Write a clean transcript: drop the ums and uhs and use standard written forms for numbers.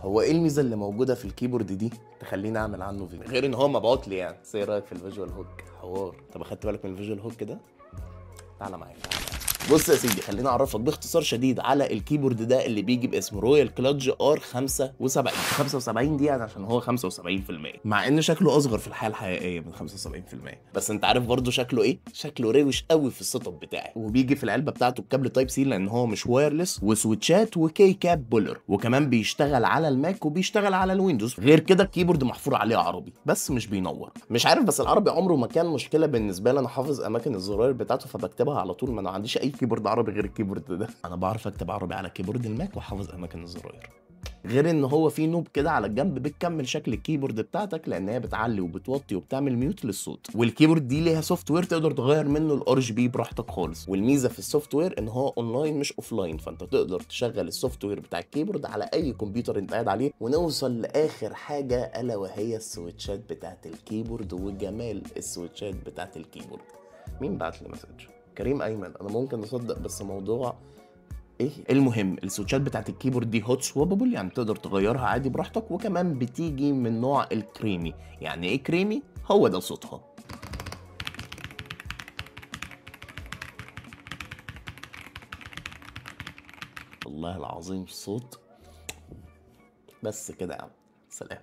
هو ايه الميزه اللي موجوده في الكيبورد دي تخليني اعمل عنه فيديو غير ان هو مبعوت لي يعني؟ بس ايه رايك في الفيجوال هوك؟ حوار. طب اخدت بالك من الفيجوال هوك ده؟ تعالى معايا. بص يا سيدي، خليني اعرفك باختصار شديد على الكيبورد ده اللي بيجي باسم رويال كلادج ار 75. 75 دي يعني عشان هو 75%، مع ان شكله اصغر في الحياه الحقيقيه من 75%. بس انت عارف برضو شكله ايه؟ شكله روش قوي في السيت اب بتاعي. وبيجي في العلبه بتاعته بكابل تايب سي لان هو مش وايرلس، وسويتشات وكي كاب بولر، وكمان بيشتغل على الماك وبيشتغل على الويندوز. غير كده الكيبورد محفور عليه عربي بس مش بينور. مش عارف، بس العربي عمره ما كان مشكله بالنسبه لي. انا حافظ اماكن الزراير بتاعته فبكتبها على طول، ما انا ما عنديش اي كيبورد عربي غير الكيبورد ده. انا بعرف اكتب عربي على كيبورد الماك وحافظ اماكن الزراير. غير ان هو في نوب كده على الجنب بتكمل شكل الكيبورد بتاعتك، لان هي بتعلي وبتوطي وبتعمل ميوت للصوت. والكيبورد دي ليها سوفت وير تقدر تغير منه الار جي بي براحتك خالص. والميزه في السوفت وير ان هو اونلاين مش اوفلاين، فانت تقدر تشغل السوفت وير بتاع الكيبورد على اي كمبيوتر انت قاعد عليه. ونوصل لاخر حاجه الا وهي السويتشات بتاعت الكيبورد وجمال السويتشات بتاعت الكيبورد. مين بعت لي مسج؟ كريم ايمن. انا ممكن اصدق بس موضوع ايه؟ المهم السويتشات بتاعت الكيبورد دي هوت سواببل، يعني تقدر تغيرها عادي براحتك. وكمان بتيجي من نوع الكريمي. يعني ايه كريمي؟ هو ده صوتها. والله العظيم صوت. بس كده يا عم، سلام.